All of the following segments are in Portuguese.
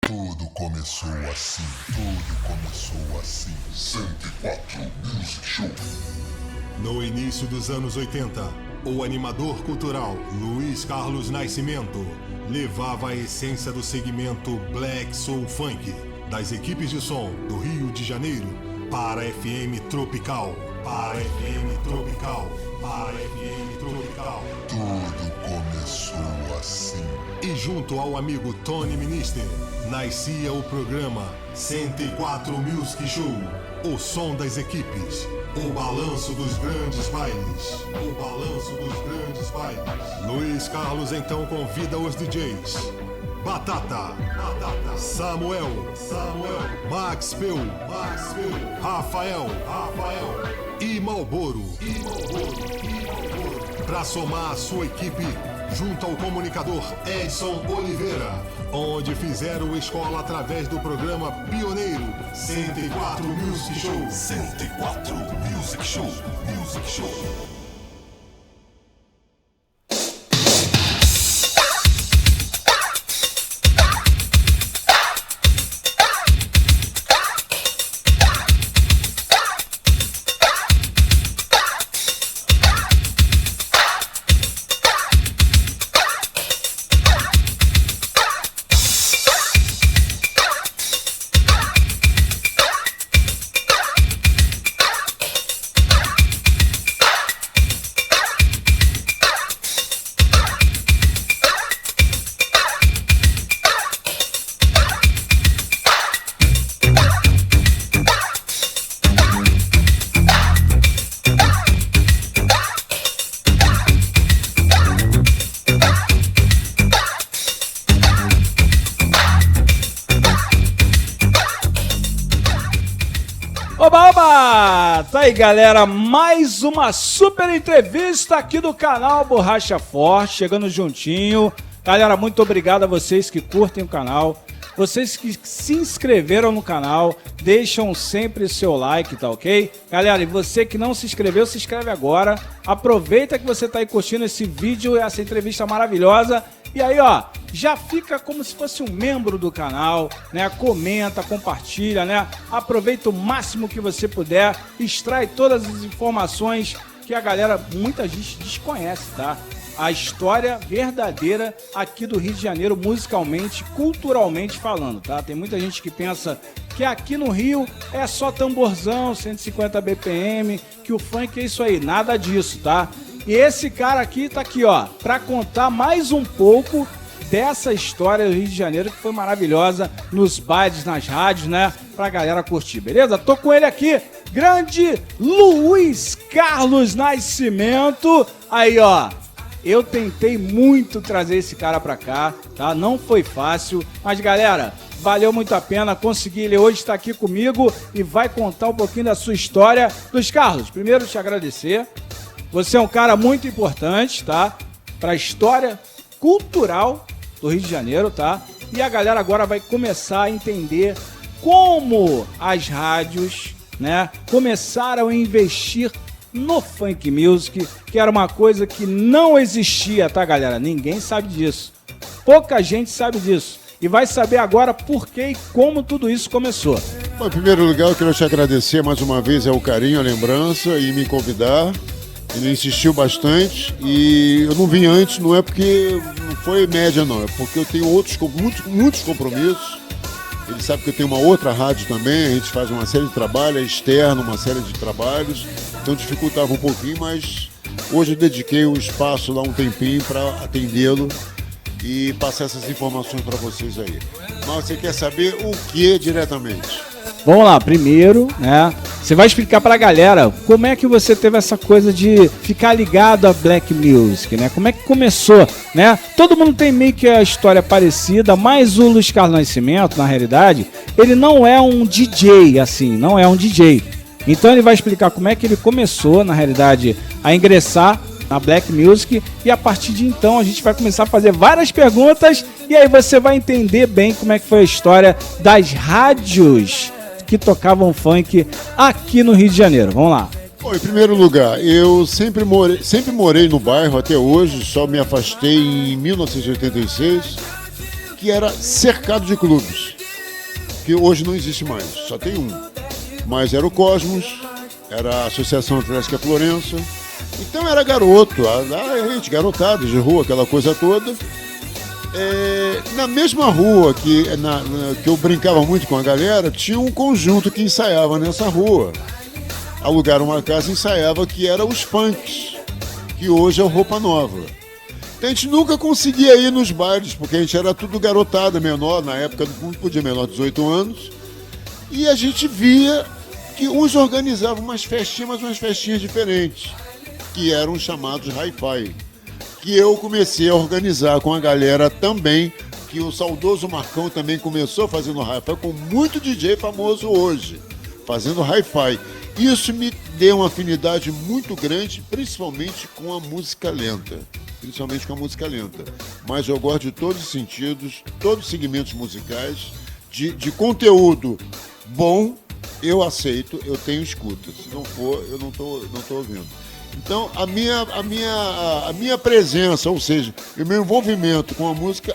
Tudo começou assim, tudo começou assim. 104 Music Show. No início dos anos 80, o animador cultural Luiz Carlos Nascimento levava a essência do segmento Black Soul Funk das equipes de som do Rio de Janeiro para a FM Tropical, para a FM Tropical, para a FM Tropical. Tudo começou assim. E junto ao amigo Tony Minister, nascia o programa 104 Music Show, o som das equipes, o balanço dos grandes bailes, o balanço dos grandes bailes. Luiz Carlos então convida os DJs Batata, Samuel, Max Peu, Rafael e Malboro, para somar a sua equipe junto ao comunicador Edson Oliveira, onde fizeram escola através do programa pioneiro 104 Music Show. 104 Music Show, Music Show. Oba! Tá aí, galera, mais uma super entrevista aqui do canal Borracha Forte, chegando juntinho. Galera, muito obrigado a vocês que curtem o canal, vocês que se inscreveram no canal, deixam sempre o seu like, tá ok? Galera, e você que não se inscreveu, se inscreve agora. Aproveita que você tá aí curtindo esse vídeo e essa entrevista maravilhosa. E aí, ó, já fica como se fosse um membro do canal, né? Comenta, compartilha, né? Aproveita o máximo que você puder, extrai todas as informações que a galera, muita gente desconhece, tá? A história verdadeira aqui do Rio de Janeiro, musicalmente, culturalmente falando, tá? Tem muita gente que pensa que aqui no Rio é só tamborzão, 150 BPM, que o funk é isso aí, nada disso, tá? E esse cara aqui tá aqui, ó, pra contar mais um pouco dessa história do Rio de Janeiro que foi maravilhosa nos bailes, nas rádios, né? Pra galera curtir, beleza? Tô com ele aqui, grande Luiz Carlos Nascimento. Aí, ó, eu tentei muito trazer esse cara pra cá, tá? Não foi fácil, mas galera, valeu muito a pena, consegui. Ele hoje está aqui comigo e vai contar um pouquinho da sua história. Luiz Carlos, primeiro te agradecer. Você é um cara muito importante, tá? Para a história cultural do Rio de Janeiro, tá? E a galera agora vai começar a entender como as rádios, né, começaram a investir no funk music, que era uma coisa que não existia, tá, galera? Ninguém sabe disso. Pouca gente sabe disso. E vai saber agora por que e como tudo isso começou. Bom, em primeiro lugar, eu quero te agradecer mais uma vez o carinho, a lembrança e me convidar. Ele insistiu bastante e eu não vim antes, não é porque não foi média não, é porque eu tenho muitos compromissos. Ele sabe que eu tenho uma outra rádio também, a gente faz uma série de trabalhos, é externo, uma série de trabalhos, então dificultava um pouquinho, mas hoje eu dediquei um espaço lá, um tempinho para atendê-lo e passar essas informações para vocês aí. Mas você quer saber o que diretamente? Vamos lá, primeiro, né? Você vai explicar pra galera como é que você teve essa coisa de ficar ligado a Black Music, né? Como é que começou, né? Todo mundo tem meio que a história parecida, mas o Luiz Carlos Nascimento, na realidade, ele não é um DJ, assim, não é um DJ. Então ele vai explicar como é que ele começou, na realidade, a ingressar na Black Music e a partir de então a gente vai começar a fazer várias perguntas e aí você vai entender bem como é que foi a história das rádios que tocavam funk aqui no Rio de Janeiro. Vamos lá. Bom, em primeiro lugar, eu sempre morei no bairro até hoje, só me afastei em 1986, que era cercado de clubes. que hoje não existe mais, só tem um. Mas era o Cosmos, era a Associação Atlética Florença. Então era garoto, a gente, garotada de rua, aquela coisa toda. Na mesma rua que eu brincava muito com a galera, tinha um conjunto que ensaiava nessa rua. Alugaram uma casa e ensaiava, que era os funks, que hoje é o Roupa Nova. Então a gente nunca conseguia ir nos bailes, porque a gente era tudo garotada, menor, na época não podia menor de 18 anos. E a gente via que uns organizavam umas festinhas, mas umas festinhas diferentes, que eram chamados hi-fi, que eu comecei a organizar com a galera também, que o saudoso Marcão também começou fazendo hi-fi, com muito DJ famoso hoje, fazendo hi-fi. Isso me deu uma afinidade muito grande, principalmente com a música lenta. Mas eu gosto de todos os sentidos, todos os segmentos musicais, de conteúdo bom, eu aceito, eu tenho escuta. Se não for, eu não tô ouvindo. Então, a minha presença, ou seja, o meu envolvimento com a música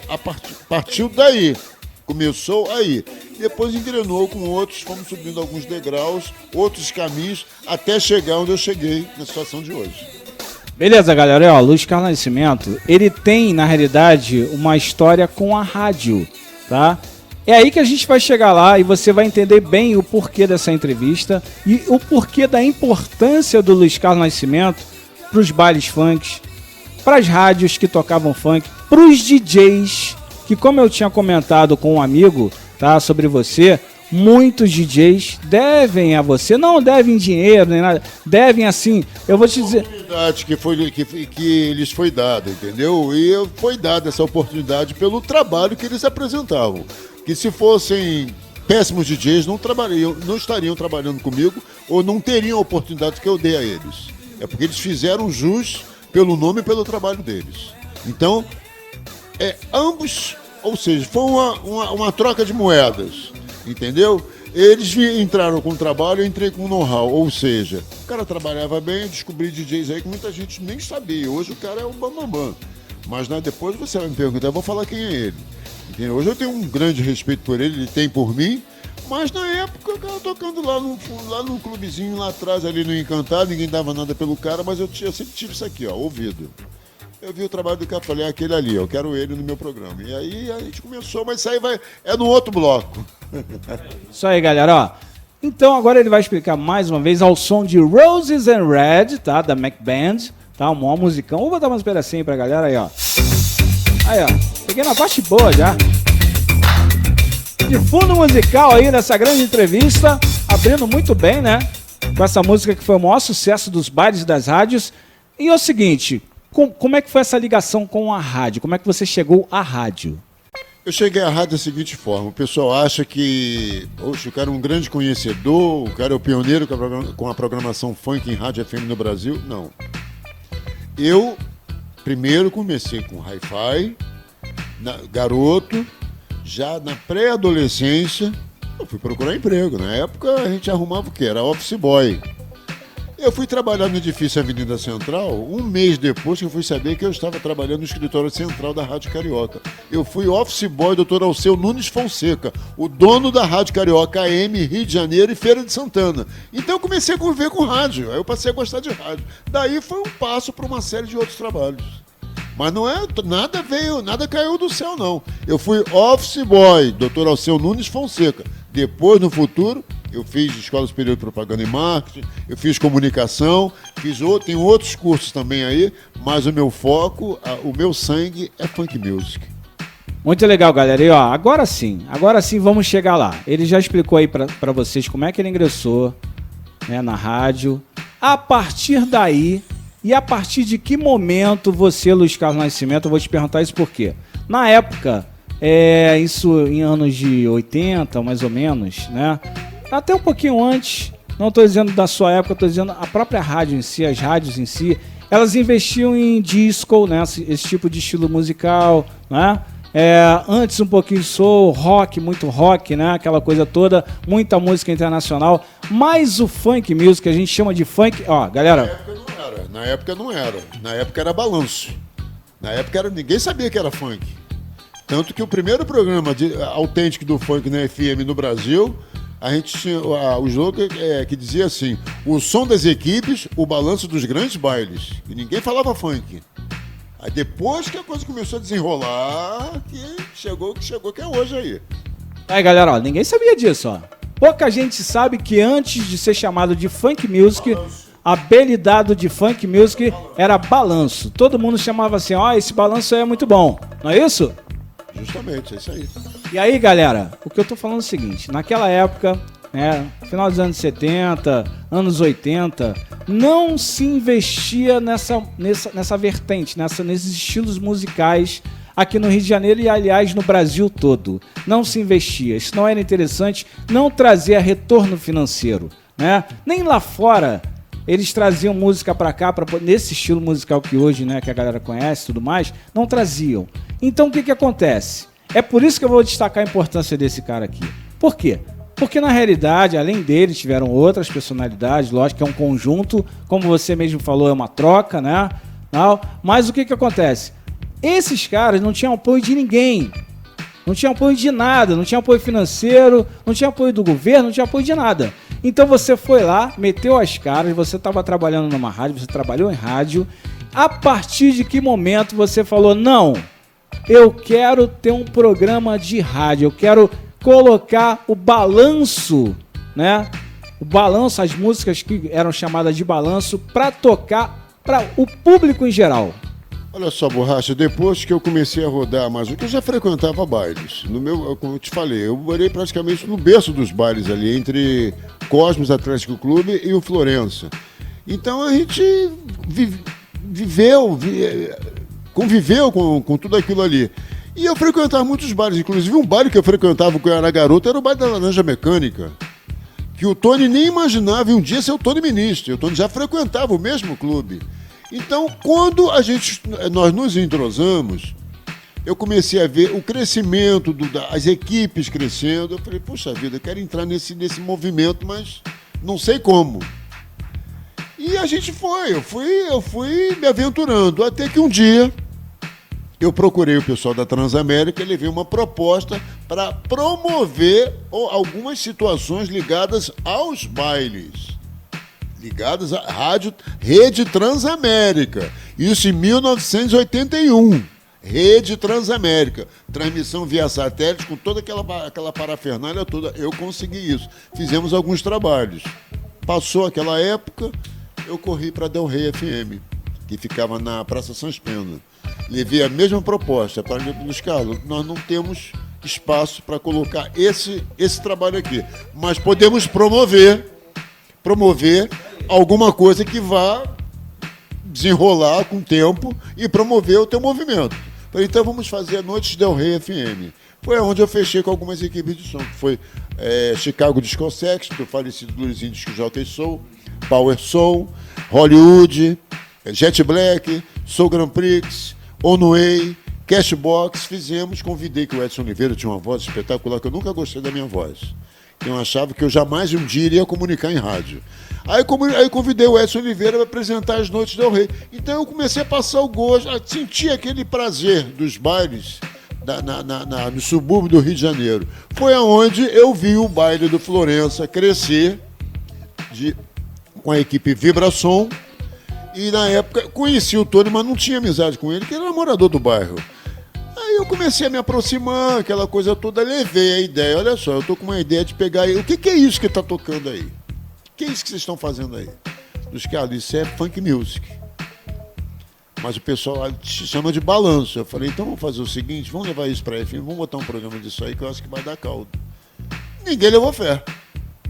partiu daí. Começou aí. Depois engrenou com outros, fomos subindo alguns degraus, outros caminhos, até chegar onde eu cheguei na situação de hoje. Beleza, galera. Luiz Carlos Nascimento, ele tem, na realidade, uma história com a rádio, tá? É aí que a gente vai chegar lá e você vai entender bem o porquê dessa entrevista e o porquê da importância do Luiz Carlos Nascimento para os bailes funk, para as rádios que tocavam funk, para os DJs, que, como eu tinha comentado com um amigo, tá, sobre você, muitos DJs devem a você, não devem dinheiro nem nada, devem assim, eu vou te dizer... A oportunidade que lhes foi dada, entendeu? E foi dada essa oportunidade pelo trabalho que eles apresentavam. Que se fossem péssimos DJs, não estariam trabalhando comigo ou não teriam a oportunidade que eu dei a eles. É porque eles fizeram jus pelo nome e pelo trabalho deles. Então, ambos, ou seja, foi uma troca de moedas, entendeu? Eles entraram com trabalho, eu entrei com know-how, ou seja, o cara trabalhava bem, eu descobri DJs aí que muita gente nem sabia. Hoje o cara é o bambambam. Mas depois você vai me perguntar, eu vou falar quem é ele. Entendeu? Hoje eu tenho um grande respeito por ele tem por mim, mas na época eu estava tocando lá num clubezinho lá atrás, ali no Encantado, ninguém dava nada pelo cara, mas eu sempre tive isso aqui, ó, ouvido. Eu vi o trabalho do cara, falei, aquele ali, eu quero ele no meu programa. E aí a gente começou, mas isso aí é no outro bloco. Isso aí, galera, ó. Então agora ele vai explicar mais uma vez ao som de Roses and Red, tá? Da Mac Band, tá? Um maior musicão. Vou botar umas pedacinhas pra galera aí, ó. Aí, ó. Peguei na parte boa já. De fundo musical aí nessa grande entrevista, abrindo muito bem, né? Com essa música que foi o maior sucesso dos bailes e das rádios. E é o seguinte, como é que foi essa ligação com a rádio? Como é que você chegou à rádio? Eu cheguei à rádio da seguinte forma, o pessoal acha que, poxa, o cara é um grande conhecedor, o cara é o pioneiro com a programação funk em rádio FM no Brasil. Não. Eu primeiro comecei com hi-fi, garoto, já na pré-adolescência, eu fui procurar emprego. Na época a gente arrumava o quê? Era office boy. Eu fui trabalhar no edifício Avenida Central, um mês depois que eu fui saber que eu estava trabalhando no escritório central da Rádio Carioca. Eu fui office boy do Dr. Alceu Nunes Fonseca, o dono da Rádio Carioca AM, Rio de Janeiro e Feira de Santana. Então eu comecei a conviver com rádio, aí eu passei a gostar de rádio. Daí foi um passo para uma série de outros trabalhos. Mas não é, nada caiu do céu, não. Eu fui office boy, Dr. Alceu Nunes Fonseca. Depois, no futuro, eu fiz Escola Superior de Propaganda e Marketing, eu fiz comunicação, tenho outros cursos também aí, mas o meu foco, o meu sangue é funk music. Muito legal, galera. E ó, agora sim vamos chegar lá. Ele já explicou aí pra vocês como é que ele ingressou, né, na rádio. A partir daí, e a partir de que momento você, Luiz Carlos Nascimento, eu vou te perguntar isso por quê? Na época, isso em anos de 80, mais ou menos, né? Até um pouquinho antes, não estou dizendo da sua época, estou dizendo a própria rádio em si, as rádios em si, elas investiam em disco, né? Esse tipo de estilo musical, né? Antes um pouquinho de soul, rock, muito rock, né? Aquela coisa toda, muita música internacional, mas o funk music, a gente chama de funk, ó, galera... Na época não era. Na época era balanço. Na época ninguém sabia que era funk. Tanto que o primeiro programa autêntico do funk na FM no Brasil, a gente tinha o slogan que dizia assim: o som das equipes, o balanço dos grandes bailes. E ninguém falava funk. Aí depois que a coisa começou a desenrolar, que chegou, que é hoje aí. Aí, galera, ó, ninguém sabia disso, ó. Pouca gente sabe que antes de ser chamado de funk music, habilidade de funk music era balanço. Todo mundo chamava assim, ó, esse balanço aí é muito bom. Não é isso? Justamente, é isso aí. E aí, galera, o que eu tô falando é o seguinte, naquela época, né, final dos anos 70, anos 80, não se investia nessa vertente, nesses estilos musicais aqui no Rio de Janeiro e, aliás, no Brasil todo. Não se investia, isso não era interessante, não trazia retorno financeiro, né? Nem lá fora eles traziam música pra cá, nesse estilo musical que hoje, né, que a galera conhece e tudo mais, não traziam. Então o que acontece? É por isso que eu vou destacar a importância desse cara aqui. Por quê? Porque na realidade, além dele, tiveram outras personalidades, lógico que é um conjunto, como você mesmo falou, é uma troca, né? Não, mas o que acontece? Esses caras não tinham apoio de ninguém, não tinham apoio de nada, não tinha apoio financeiro, não tinha apoio do governo, não tinha apoio de nada. Então você foi lá, meteu as caras, você estava trabalhando numa rádio, você trabalhou em rádio. A partir de que momento você falou, não, eu quero ter um programa de rádio, eu quero colocar o balanço, né? O balanço, as músicas que eram chamadas de balanço, para tocar para o público em geral. Olha só, Borracha, depois que eu comecei a rodar, mas o que eu já frequentava bailes. Como eu te falei, eu morei praticamente no berço dos bailes ali, entre Cosmos Atlético Clube e o Florença. Então a gente conviveu com tudo aquilo ali. E eu frequentava muitos bares, inclusive um baile que eu frequentava quando eu era garoto era o baile da Laranja Mecânica, que o Tony nem imaginava um dia ser o Tony Ministro. O Tony já frequentava o mesmo clube. Então, quando nós nos entrosamos, eu comecei a ver o crescimento das equipes crescendo. Eu falei, puxa vida, eu quero entrar nesse movimento, mas não sei como. E a gente eu fui me aventurando, até que um dia eu procurei o pessoal da Transamérica e levei uma proposta para promover algumas situações ligadas aos bailes. Ligadas à Rede Transamérica. Isso em 1981. Rede Transamérica. Transmissão via satélite com toda aquela parafernália toda. Eu consegui isso. Fizemos alguns trabalhos. Passou aquela época, eu corri para Del Rey FM, que ficava na Praça Sans Pena. Levei a mesma proposta para Luiz Carlos. Nós não temos espaço para colocar esse trabalho aqui, mas podemos promover alguma coisa que vá desenrolar com o tempo e promover o teu movimento. Então vamos fazer a Noites Del Rey FM. Foi onde eu fechei com algumas equipes de som, que foi Chicago Disco Sex, do falecido Luizinho Disco Jockey Soul, Power Soul, Hollywood, Jet Black, Soul Grand Prix, On Way, Cashbox. Convidei, que o Edson Oliveira tinha uma voz espetacular, que eu nunca gostei da minha voz. Eu achava que eu jamais um dia iria comunicar em rádio. Aí convidei o Edson Oliveira para apresentar as Noites Del Rey. Então eu comecei a passar o gosto, a sentir aquele prazer dos bailes no subúrbio do Rio de Janeiro. Foi aonde eu vi o baile do Florença crescer com a equipe Vibração. E na época conheci o Tony, mas não tinha amizade com ele, que era morador do bairro. Aí eu comecei a me aproximar, aquela coisa toda, levei a ideia. Olha só, eu tô com uma ideia de pegar aí. O que é isso que tá tocando aí? O que é isso que vocês estão fazendo aí? Os caras, isso é funk music. Mas o pessoal se chama de balanço. Eu falei, então vamos fazer o seguinte, vamos levar isso pra FM, vamos botar um programa disso aí que eu acho que vai dar caldo. Ninguém levou fé.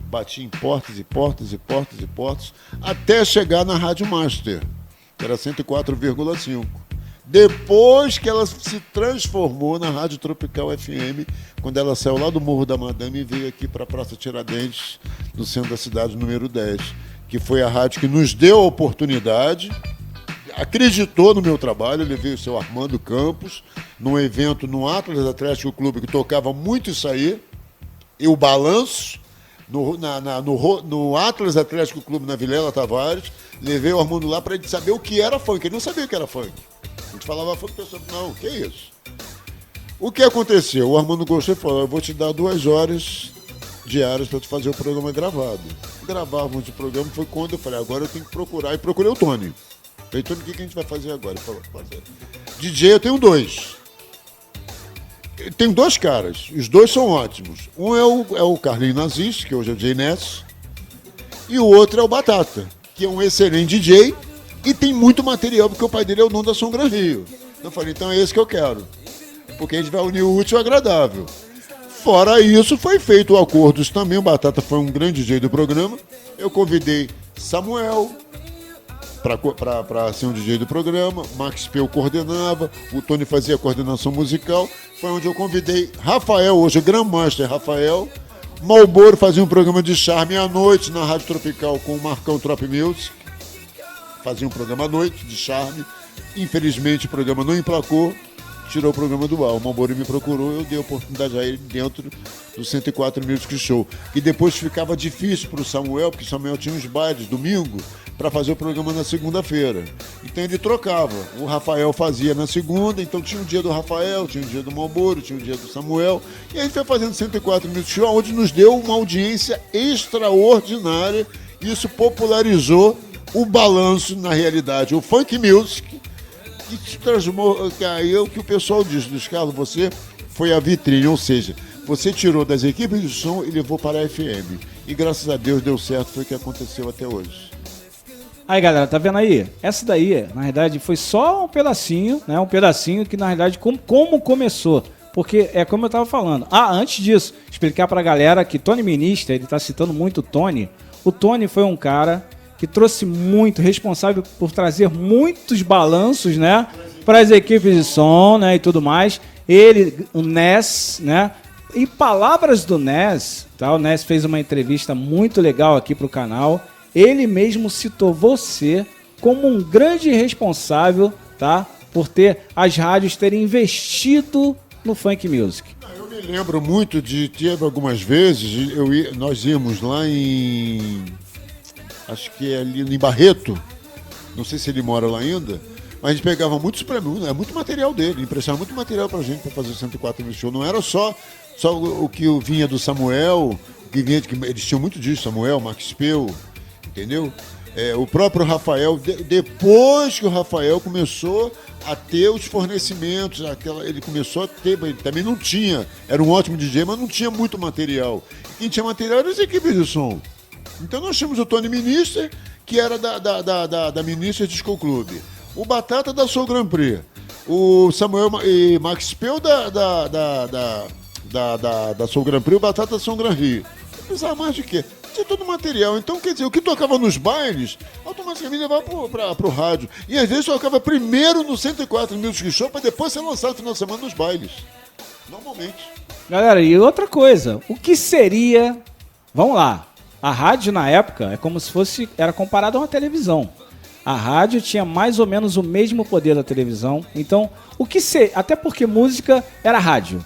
Bati em portas e portas e portas e portas, até chegar na Rádio Master, que era 104,5. Depois que ela se transformou na Rádio Tropical FM, quando ela saiu lá do Morro da Madame e veio aqui para a Praça Tiradentes, no centro da cidade, número 10, que foi a rádio que nos deu a oportunidade, acreditou no meu trabalho. Eu levei o seu Armando Campos num evento no Atlas Atlético Clube, que tocava muito isso aí, e o balanço, no Atlas Atlético Clube, na Vilela Tavares. Levei o Armando lá para ele saber o que era funk. Ele não sabia o que era funk. A gente falava funk, o pessoal, não, o que é isso? O que aconteceu? O Armando gostou e falou, eu vou te dar 2 horas diárias para tu fazer o programa gravado. Gravávamos o programa, foi quando eu falei, agora eu tenho que procurar. E procurei o Tony. Falei, Tony, o que a gente vai fazer agora? Ele falou, DJ eu tenho 2. Eu tenho 2 caras, os 2 são ótimos. Um é o Carlinhos Nazis, que hoje é o DJ Ness, e o outro é o Batata, que é um excelente DJ e tem muito material, porque o pai dele é o dono da Som Gran Rio. Eu falei, então é esse que eu quero, porque a gente vai unir o útil ao agradável. Fora isso, foi feito o acordo também, o Batata foi um grande DJ do programa, eu convidei Samuel para ser um DJ do programa, Max Peu coordenava, o Tony fazia a coordenação musical, foi onde eu convidei Rafael, hoje o Grandmaster Rafael, Malboro fazia um programa de charme à noite na Rádio Tropical com o Marcão Trop Music, fazia um programa à noite de charme, infelizmente o programa não emplacou, tirou o programa do ar, o Malboro me procurou, eu dei a oportunidade a ele dentro do 104 Music Show, e depois ficava difícil para o Samuel, porque o Samuel tinha uns bailes domingo, para fazer o programa na segunda-feira. Então ele trocava. O Rafael fazia na segunda, então tinha um dia do Rafael, tinha um dia do Malboro, tinha um dia do Samuel. E a gente foi fazendo 104 Music Show, onde nos deu uma audiência extraordinária. Isso popularizou o balanço na realidade. O Funk Music, que se transformou, que aí é o que o pessoal diz, Luiz Carlos, você foi a vitrine, ou seja, você tirou das equipes de som e levou para a FM. E graças a Deus deu certo, foi o que aconteceu até hoje. Aí, galera, tá vendo aí? Essa daí, na verdade, foi só um pedacinho, né? Um pedacinho que, na verdade, como começou. Porque é como eu tava falando. Antes disso, explicar pra galera que Tony Minister, ele tá citando muito o Tony. O Tony foi um cara que trouxe muito, responsável por trazer muitos balanços, né? Para as equipes de som, né? E tudo mais. Ele, o Ness, né? E palavras do Ness, tá? O Ness fez uma entrevista muito legal aqui pro canal. Ele mesmo citou você como um grande responsável, tá? Por ter as rádios terem investido no Funk Music. Eu me lembro muito teve algumas vezes, nós íamos lá acho que é ali em Barreto, não sei se ele mora lá ainda, mas a gente pegava muitos prêmios, né? Muito material dele, emprestava muito material pra gente para fazer o 104 Music Show. Não era só o que vinha do Samuel, que eles tinham muito disso, Samuel, Max Peu, entendeu? O próprio Rafael, depois que o Rafael começou a ter os fornecimentos, ele começou a ter, ele também não tinha, era um ótimo DJ, mas não tinha muito material. Quem tinha material eram as equipes de som. Então nós tínhamos o Tony Minister, que era da Minister Disco Club, o Batata da Soul Grand Prix, o Samuel e Max Peu da Soul Grand Prix, o Batata da Soul Grand Rio. Não precisava mais de quê? Tinha todo o material. Então, quer dizer, o que tocava nos bailes, automaticamente levava pro rádio. E às vezes tocava primeiro no 104 Music Show para depois ser lançado no final de semana nos bailes. Normalmente. Galera, e outra coisa, o que seria... Vamos lá. A rádio na época é como se fosse... Era comparado a uma televisão. A rádio tinha mais ou menos o mesmo poder da televisão. Então, o que seria... Até porque música era rádio.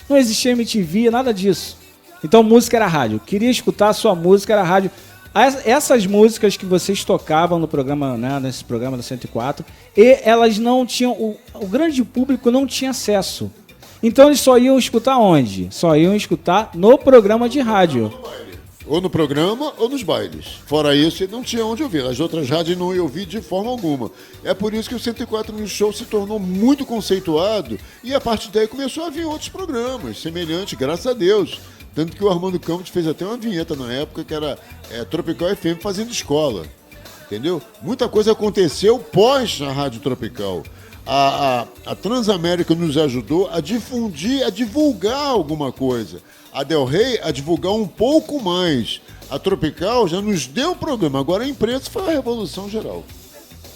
Não existia MTV, nada disso. Então, música era rádio. Queria escutar a sua música, era rádio. Essas músicas que vocês tocavam no programa, né, nesse programa da 104, e elas não tinham... O grande público não tinha acesso. Então, eles só iam escutar onde? Só iam escutar no programa de rádio. Ou no programa ou nos bailes. Fora isso, não tinha onde ouvir. As outras rádios não iam ouvir de forma alguma. É por isso que o 104 Music Show se tornou muito conceituado e a partir daí começou a vir outros programas semelhantes, graças a Deus. Tanto que o Armando Campos fez até uma vinheta na época que era Tropical FM fazendo escola. Entendeu? Muita coisa aconteceu pós a Rádio Tropical. A Transamérica nos ajudou a difundir, a divulgar alguma coisa. A Del Rey a divulgar um pouco mais. A Tropical já nos deu problema. Agora a imprensa foi a revolução geral.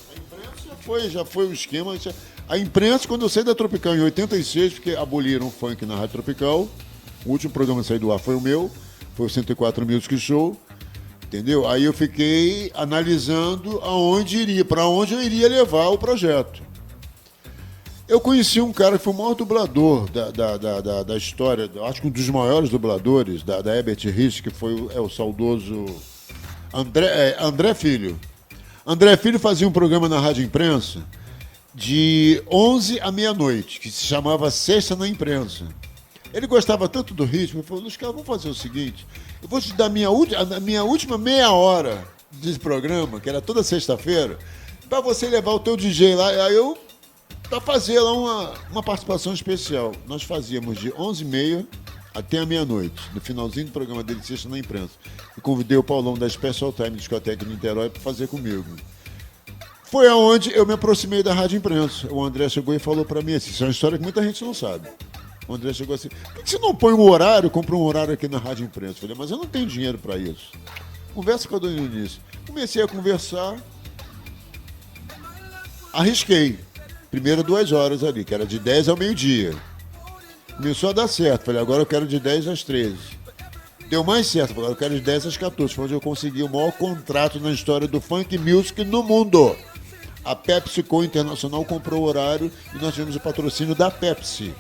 A imprensa já foi o esquema. A imprensa, quando eu saí da Tropical em 86, porque aboliram o funk na Rádio Tropical, o último programa a sair do ar foi o meu, foi o 104 Music Show, entendeu? Aí eu fiquei analisando para onde eu iria levar o projeto. Eu conheci um cara que foi o maior dublador da história, acho que um dos maiores dubladores da Herbert Rich, que foi o saudoso André Filho. André Filho fazia um programa na Rádio Imprensa, de 11 à meia-noite, que se chamava Sexta na Imprensa. Ele gostava tanto do ritmo, ele falou, Luiz Carlos, vamos fazer o seguinte, eu vou te dar a minha última meia hora de programa, que era toda sexta-feira, para você levar o teu DJ lá, aí eu para fazer lá uma participação especial. Nós fazíamos de 11h30 até a meia-noite, no finalzinho do programa dele, Sexta na Imprensa. E convidei o Paulão da Special Time Discoteca de Niterói para fazer comigo. Foi aonde eu me aproximei da Rádio Imprensa. O André chegou e falou para mim assim, isso é uma história que muita gente não sabe. O André chegou assim, por que você não põe um horário, compra um horário aqui na Rádio Imprensa? Eu falei, mas eu não tenho dinheiro para isso. Conversa com a dona Eunice. Comecei a conversar, arrisquei. Primeiro 2 horas ali, que era de 10 ao meio-dia. Começou a dar certo. Falei, agora eu quero de 10 às 13. Deu mais certo, agora eu quero de 10 às 14. Foi onde eu consegui o maior contrato na história do funk music no mundo. A PepsiCo Internacional comprou o horário e nós tivemos o patrocínio da Pepsi.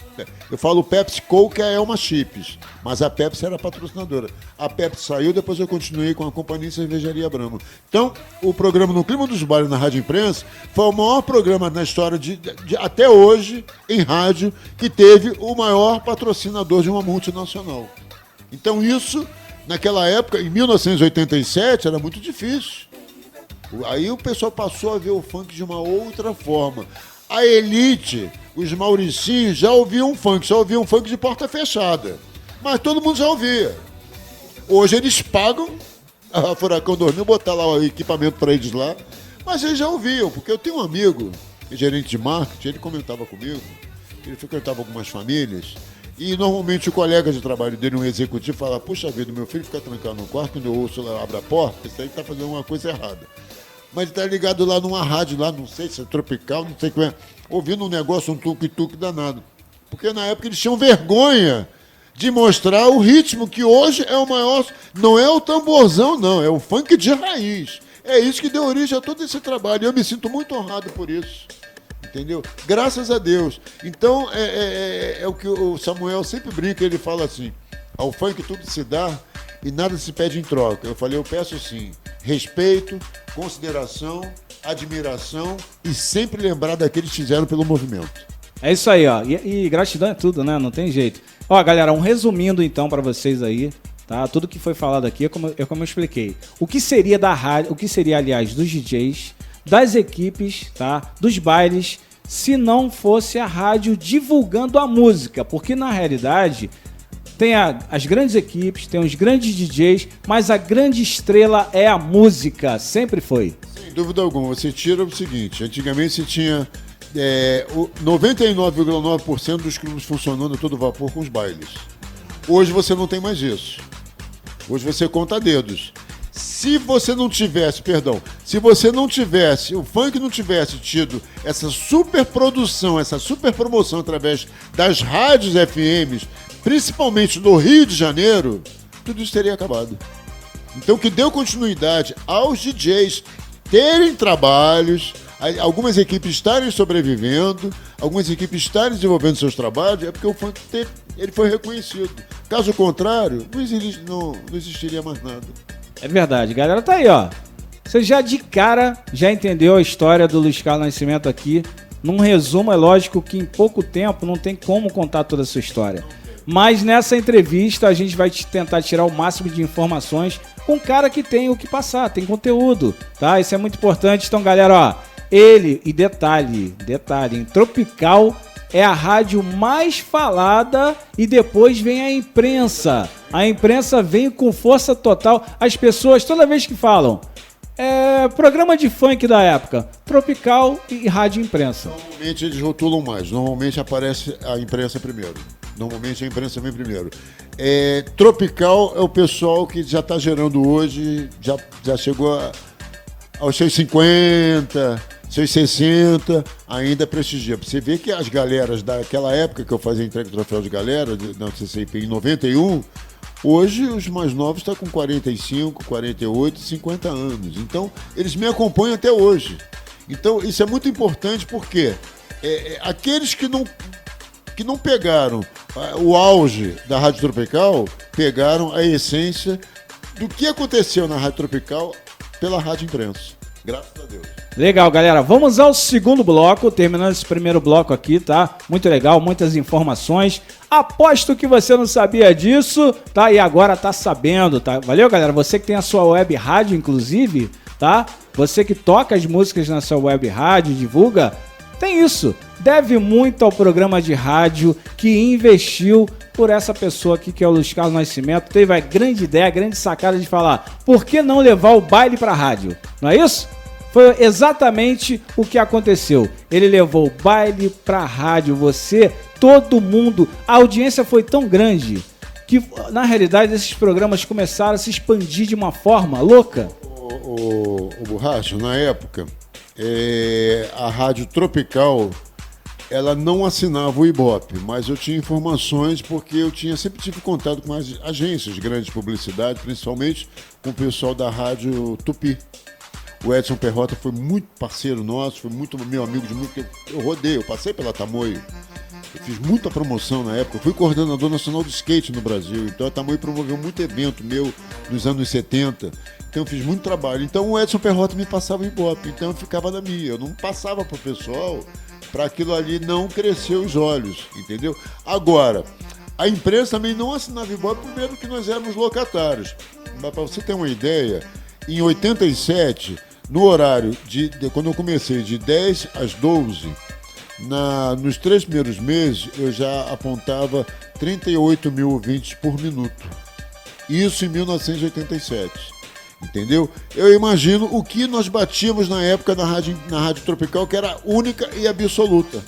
Eu falo PepsiCo, que é a Elma Chips, mas a Pepsi era a patrocinadora. A Pepsi saiu, depois eu continuei com a Companhia Cervejaria Brahma. Então, o programa No Clima dos Bailes na Rádio Imprensa foi o maior programa na história de até hoje, em rádio, que teve o maior patrocinador de uma multinacional. Então isso, naquela época, em 1987, era muito difícil. Aí o pessoal passou a ver o funk de uma outra forma. A elite, os mauricinhos, já ouviam funk, só ouviam funk de porta fechada. Mas todo mundo já ouvia. Hoje eles pagam, a Furacão 2000, botar lá o equipamento para eles lá, mas eles já ouviam, porque eu tenho um amigo, gerente de marketing, ele comentava comigo, ele frequentava algumas famílias, e normalmente o colega de trabalho dele, um executivo, fala, puxa vida, meu filho fica trancado no quarto, quando eu ouço lá, abre a porta, isso aí tá fazendo uma coisa errada. Mas ele tá ligado lá numa rádio, lá, não sei se é tropical, não sei o que é, ouvindo um negócio, um tuque-tuque danado. Porque na época eles tinham vergonha de mostrar o ritmo, que hoje é o maior, não é o tamborzão, não, é o funk de raiz. É isso que deu origem a todo esse trabalho, e eu me sinto muito honrado por isso. Entendeu? Graças a Deus. Então, é o que o Samuel sempre brinca, ele fala assim, ao funk tudo se dá e nada se pede em troca. Eu falei, eu peço sim, respeito, consideração, admiração e sempre lembrar daqueles que fizeram pelo movimento. É isso aí, ó. E gratidão é tudo, né? Não tem jeito. Ó, galera, resumindo então para vocês aí, tá? Tudo que foi falado aqui é como eu expliquei. O que seria da rádio, o que seria, aliás, dos DJs, das equipes, tá? Dos bailes, se não fosse a rádio divulgando a música, porque na realidade tem as grandes equipes, tem os grandes DJs, mas a grande estrela é a música, sempre foi. Sem dúvida alguma, você tira o seguinte, antigamente você tinha 99,9% dos clubes funcionando a todo vapor com os bailes. Hoje você não tem mais isso. Hoje você conta dedos. Se você não tivesse, o funk não tivesse tido essa super produção, essa super promoção através das rádios FMs, principalmente no Rio de Janeiro, tudo isso teria acabado. Então, que deu continuidade aos DJs terem trabalhos, algumas equipes estarem sobrevivendo, algumas equipes estarem desenvolvendo seus trabalhos, é porque o funk ele foi reconhecido. Caso contrário, não existiria mais nada. É verdade, galera, tá aí, ó. Você já de cara já entendeu a história do Luiz Carlos Nascimento aqui. Num resumo, é lógico que em pouco tempo não tem como contar toda a sua história. Mas nessa entrevista a gente vai tentar tirar o máximo de informações com um cara que tem o que passar, tem conteúdo, tá? Isso é muito importante. Então, galera, ó, ele, e detalhe, em Tropical é a rádio mais falada e depois vem a imprensa. A imprensa vem com força total. As pessoas, toda vez que falam, programa de funk da época, Tropical e rádio imprensa. Normalmente eles rotulam mais, normalmente aparece a imprensa primeiro. Normalmente a imprensa vem primeiro. Tropical é o pessoal que já está gerando hoje, já chegou aos seus 50, seus 60, ainda prestigia. Você vê que as galeras daquela época que eu fazia entrega de troféu de galera, na CCIP, em 91, hoje os mais novos estão com 45, 48, 50 anos. Então, eles me acompanham até hoje. Então, isso é muito importante porque aqueles que não pegaram o auge da Rádio Tropical, pegaram a essência do que aconteceu na Rádio Tropical pela Rádio Imprensa. Graças a Deus. Legal, galera. Vamos ao segundo bloco, terminando esse primeiro bloco aqui, tá? Muito legal, muitas informações. Aposto que você não sabia disso, tá? E agora tá sabendo, tá? Valeu, galera? Você que tem a sua web rádio, inclusive, tá? Você que toca as músicas na sua web rádio, divulga, tem isso. Deve muito ao programa de rádio que investiu por essa pessoa aqui, que é o Luiz Carlos Nascimento. Teve a grande ideia, a grande sacada de falar, por que não levar o baile pra rádio? Não é isso? Foi exatamente o que aconteceu. Ele levou o baile pra rádio. Você, todo mundo, a audiência foi tão grande que, na realidade, esses programas começaram a se expandir de uma forma louca. O Borracha, na época, a Rádio Tropical, ela não assinava o Ibope, mas eu tinha informações porque eu sempre tive contato com as agências grandes de publicidade, principalmente com o pessoal da Rádio Tupi. O Edson Perrota foi muito parceiro nosso, foi muito meu amigo de muito. Eu rodei, eu passei pela Tamoio. Eu fiz muita promoção na época. Eu fui coordenador nacional do skate no Brasil. Então a Tamoio promoveu muito evento meu nos anos 70. Então eu fiz muito trabalho. Então o Edson Perrota me passava o Ibope. Então eu ficava na minha. Eu não passava pro pessoal para aquilo ali não crescer os olhos, entendeu? Agora, a imprensa também não assinava Ibope, primeiro que nós éramos locatários. Mas para você ter uma ideia, em 87, no horário quando eu comecei de 10 às 12, nos 3 primeiros meses eu já apontava 38 mil ouvintes por minuto. Isso em 1987, entendeu? Eu imagino o que nós batíamos na época na Rádio Tropical, que era única e absoluta.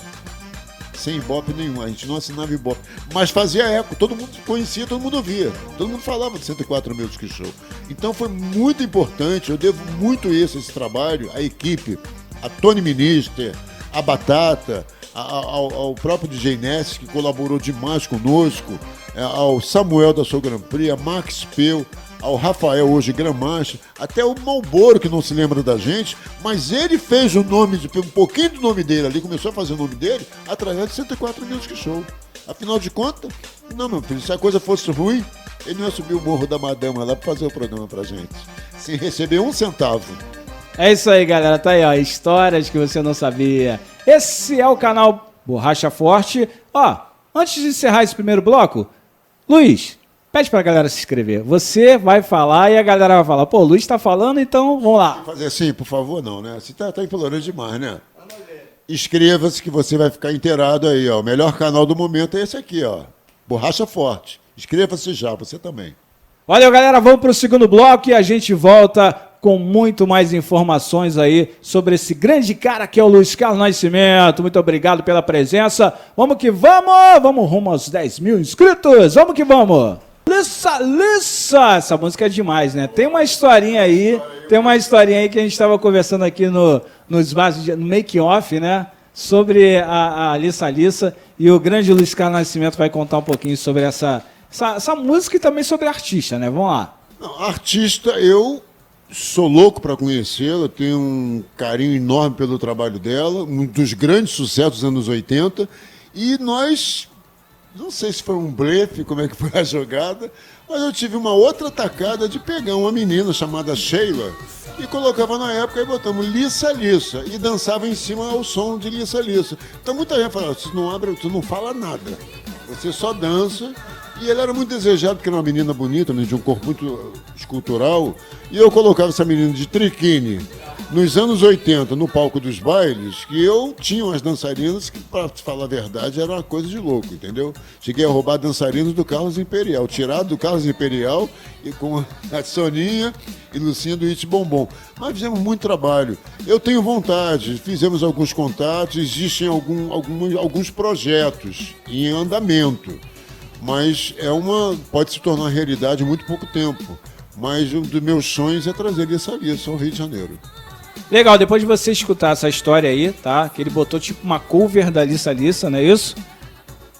Sem Ibope nenhum, a gente não assinava Ibope, mas fazia eco, todo mundo conhecia, todo mundo ouvia, todo mundo falava de 104 Music Show. Então foi muito importante, eu devo muito esse trabalho à equipe, a Tony Minister, a Batata, ao próprio DJ Ness, que colaborou demais conosco, ao Samuel da Soul Grand Prix, a Max Peu, ao Rafael, hoje Gramacha, até o Malboro, que não se lembra da gente, mas ele fez o nome, um pouquinho do nome dele ali, começou a fazer o nome dele através de 104 Music Show. Afinal de contas, não, meu filho, se a coisa fosse ruim, ele não ia subir o Morro da Madama lá para fazer o programa pra gente, sem receber um centavo. É isso aí, galera, tá aí, ó, histórias que você não sabia. Esse é o canal Borracha Forte. Ó, antes de encerrar esse primeiro bloco, Luiz, pede pra galera se inscrever. Você vai falar e a galera vai falar. Pô, o Luiz tá falando, então vamos lá. Fazer assim, por favor, não, né? Você tá implorando demais, né? Inscreva-se que você vai ficar inteirado aí, ó. O melhor canal do momento é esse aqui, ó. Borracha Forte. Inscreva-se já, você também. Valeu, galera. Vamos pro segundo bloco e a gente volta com muito mais informações aí sobre esse grande cara que é o Luiz Carlos Nascimento. Muito obrigado pela presença. Vamos que vamos! Vamos rumo aos 10 mil inscritos. Vamos que vamos! Lissa! Essa música é demais, né? Tem uma historinha aí que a gente estava conversando aqui no make off, né? Sobre a Lissa. E o grande Luiz Carlos Nascimento vai contar um pouquinho sobre essa música e também sobre a artista, né? Vamos lá. Não, artista, eu sou louco para conhecê-la, tenho um carinho enorme pelo trabalho dela, um dos grandes sucessos dos anos 80, e nós... Não sei se foi um blefe, como é que foi a jogada, mas eu tive uma outra tacada de pegar uma menina chamada Sheila e colocava na época e botamos Lissa e dançava em cima ao som de Lissa. Então muita gente fala, tu não fala nada, você só dança. E ela era muito desejada porque era uma menina bonita, de um corpo muito escultural, e eu colocava essa menina de triquine nos anos 80, no palco dos bailes, que eu tinha umas dançarinas que, para te falar a verdade, era uma coisa de louco, entendeu? Cheguei a roubar dançarinas do Carlos Imperial, tirado do Carlos Imperial, e com a Soninha e Lucinha do It Bombom. Mas fizemos muito trabalho. Eu tenho vontade, fizemos alguns contatos, existem alguns projetos em andamento. Mas pode se tornar realidade em muito pouco tempo. Mas um dos meus sonhos é trazer Lissa ao Rio de Janeiro. Legal, depois de você escutar essa história aí, tá? Que ele botou tipo uma cover da Lissa, não é isso?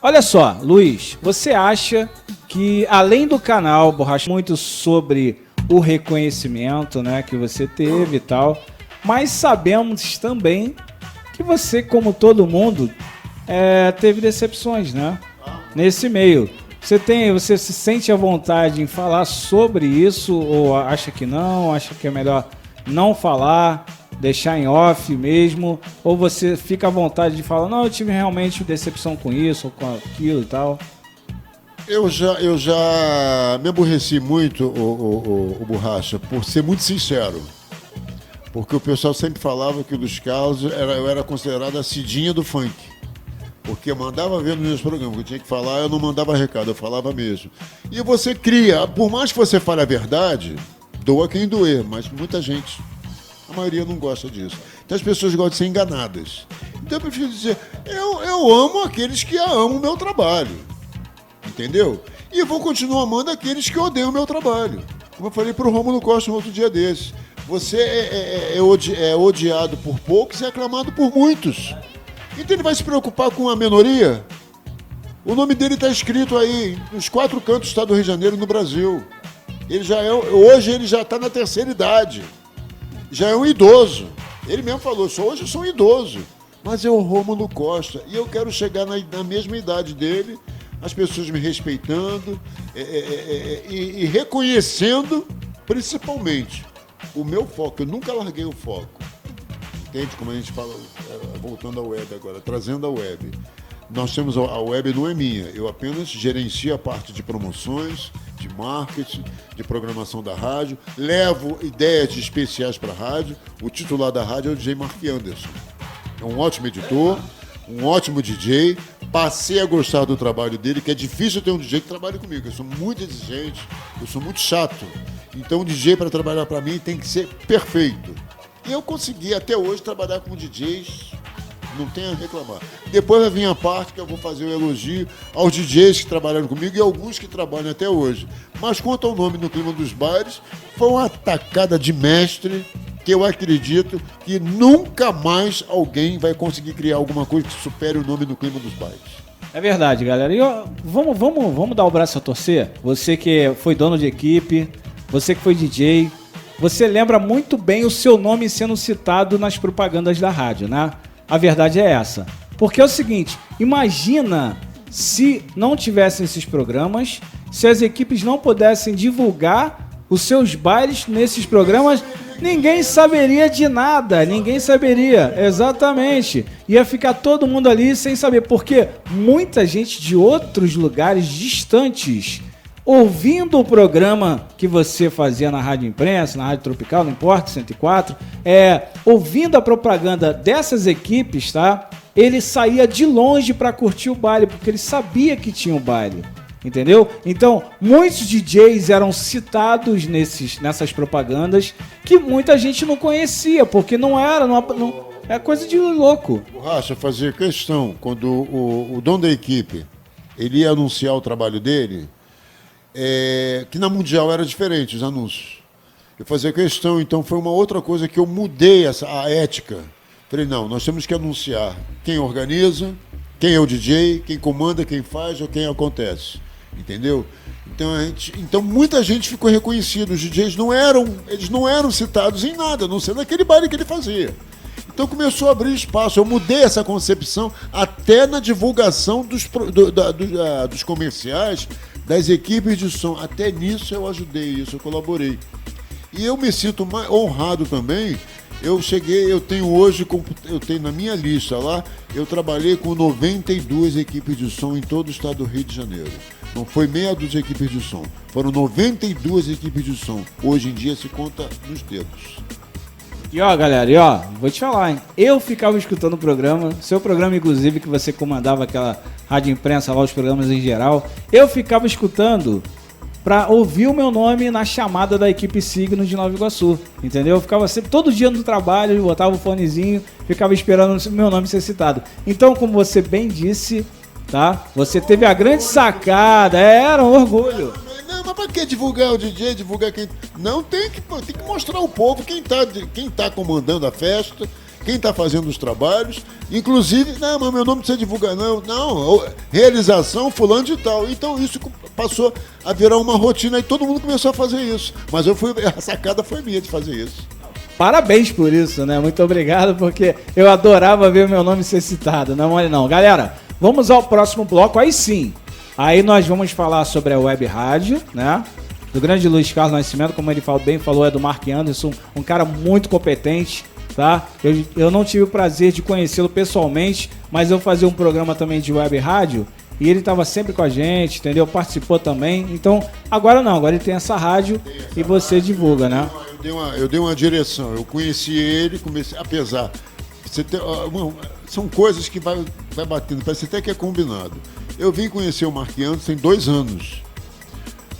Olha só, Luiz, você acha que além do canal Borracha muito sobre o reconhecimento, né, que você teve e tal, mas sabemos também que você, como todo mundo, teve decepções, né? Nesse meio. Você se sente à vontade em falar sobre isso ou acha que não? Acha que é melhor não falar? deixar em off mesmo? Ou você fica à vontade de falar, não, eu tive realmente decepção com isso ou com aquilo e tal? Eu já me aborreci muito, o Borracha, por ser muito sincero. Porque o pessoal sempre falava que o Luiz Carlos eu era considerado a Cidinha do funk. Porque eu mandava ver nos meus programas, que eu tinha que falar, eu não mandava recado, eu falava mesmo. E você cria, por mais que você fale a verdade, doa quem doer, mas muita gente, a maioria não gosta disso. Então as pessoas gostam de ser enganadas. Então eu prefiro dizer, eu amo aqueles que amam o meu trabalho. Entendeu? E eu vou continuar amando aqueles que odeiam o meu trabalho. Como eu falei pro Rômulo Costa no outro dia desse. Você é odiado por poucos e aclamado por muitos. Então ele vai se preocupar com a minoria? O nome dele está escrito aí nos 4 cantos do estado do Rio de Janeiro e no Brasil. Hoje ele já está na terceira idade. Já é um idoso. Ele mesmo falou, hoje eu sou um idoso. Mas é o Rômulo Costa. E eu quero chegar na mesma idade dele, as pessoas me respeitando e reconhecendo, principalmente, o meu foco. Eu nunca larguei o foco. Entende como a gente fala, voltando à web agora, trazendo a web. Nós temos a web, não é minha, eu apenas gerencio a parte de promoções, de marketing, de programação da rádio, levo ideias especiais para a rádio. O titular da rádio é o DJ Mark Anderson. É um ótimo editor, um ótimo DJ. Passei a gostar do trabalho dele, que é difícil ter um DJ que trabalhe comigo. Eu sou muito exigente, eu sou muito chato. Então o DJ para trabalhar para mim tem que ser perfeito. E eu consegui até hoje trabalhar com DJs, não tenho a reclamar. Depois vai vir a parte que eu vou fazer o elogio aos DJs que trabalharam comigo e alguns que trabalham até hoje. Mas quanto ao nome no clima dos bailes, foi uma tacada de mestre que eu acredito que nunca mais alguém vai conseguir criar alguma coisa que supere o nome no clima dos bailes. É verdade, galera. E vamos dar o braço a torcer? Você que foi dono de equipe, você que foi DJ, você lembra muito bem o seu nome sendo citado nas propagandas da rádio, né? A verdade é essa. Porque é o seguinte, imagina se não tivessem esses programas, se as equipes não pudessem divulgar os seus bailes nesses programas, ninguém saberia de nada, ninguém saberia, exatamente. Ia ficar todo mundo ali sem saber, porque muita gente de outros lugares distantes, ouvindo o programa que você fazia na Rádio Imprensa, na Rádio Tropical, não importa, 104, ouvindo a propaganda dessas equipes, tá? Ele saía de longe para curtir o baile, porque ele sabia que tinha o baile. Entendeu? Então, muitos DJs eram citados nessas propagandas que muita gente não conhecia, porque não é coisa de louco. Borracha, fazia questão, quando o dono da equipe ele ia anunciar o trabalho dele, que na Mundial era diferente, os anúncios. Eu fazia questão, então foi uma outra coisa que eu mudei a ética. Falei, não, nós temos que anunciar quem organiza, quem é o DJ, quem comanda, quem faz ou quem acontece. Entendeu? Então muita gente ficou reconhecida. Os DJs não eram citados em nada, a não ser naquele baile que ele fazia. Então começou a abrir espaço. Eu mudei essa concepção até na divulgação dos comerciais, das equipes de som. Até nisso eu ajudei isso, eu colaborei. E eu me sinto mais honrado também. Eu tenho na minha lista lá, eu trabalhei com 92 equipes de som em todo o estado do Rio de Janeiro. Não foi meia dúzia de equipes de som, foram 92 equipes de som. Hoje em dia se conta nos dedos. E ó, galera, vou te falar, hein? Eu ficava escutando o programa, seu programa inclusive, que você comandava aquela Rádio Imprensa lá, os programas em geral, eu ficava escutando pra ouvir o meu nome na chamada da equipe Signo de Nova Iguaçu, entendeu? Eu ficava sempre, todo dia no trabalho, botava o fonezinho, ficava esperando o meu nome ser citado. Então, como você bem disse, tá? Você teve a grande sacada, era um orgulho. Não, mas pra que divulgar o DJ, divulgar quem... Não, tem que mostrar ao povo quem tá comandando a festa, quem tá fazendo os trabalhos, inclusive, não, mas meu nome não precisa divulgar, não, realização fulano de tal. Então isso passou a virar uma rotina e todo mundo começou a fazer isso. Mas a sacada foi minha de fazer isso. Parabéns por isso, né? Muito obrigado, porque eu adorava ver o meu nome ser citado, não mole não. Galera, vamos ao próximo bloco, aí sim. Aí nós vamos falar sobre a web rádio, né? Do grande Luiz Carlos Nascimento, como ele falou, é do Mark Anderson, um cara muito competente, tá? Eu não tive o prazer de conhecê-lo pessoalmente, mas eu fazia um programa também de web rádio e ele estava sempre com a gente, entendeu? Participou também. Então, agora não, agora ele tem essa rádio e você divulga, né? Eu dei uma direção, eu conheci ele, apesar... são coisas que vai batendo, parece até que é combinado. Eu vim conhecer o Marquianos tem 2 anos.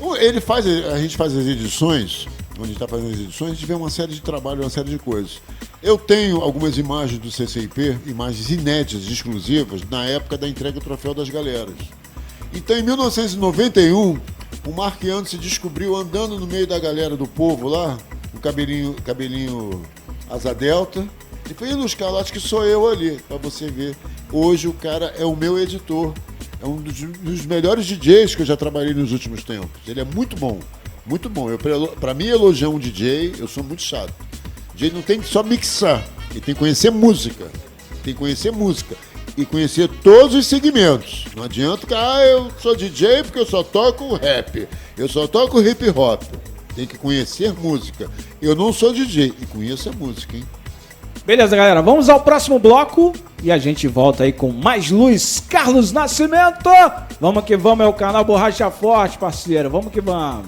A gente faz as edições, onde a gente está fazendo as edições, a gente vê uma série de trabalho, uma série de coisas. Eu tenho algumas imagens do CCIP, imagens inéditas, exclusivas, na época da entrega do Troféu das Galeras. Então, em 1991, o Marquianos se descobriu andando no meio da galera do povo lá, com cabelinho asa delta. E foi buscar lá, acho que sou eu ali, pra você ver. Hoje o cara é o meu editor. É um dos melhores DJs que eu já trabalhei nos últimos tempos. Ele é muito bom, muito bom. Pra mim, elogiar um DJ, eu sou muito chato. DJ não tem que só mixar, ele tem que conhecer música. Tem que conhecer música. E conhecer todos os segmentos. Não adianta que, eu sou DJ porque eu só toco rap. Eu só toco hip hop. Tem que conhecer música. Eu não sou DJ e conheço a música, hein? Beleza, galera, vamos ao próximo bloco e a gente volta aí com mais Luiz Carlos Nascimento. Vamos que vamos, é o canal Borracha Forte, parceiro. Vamos que vamos.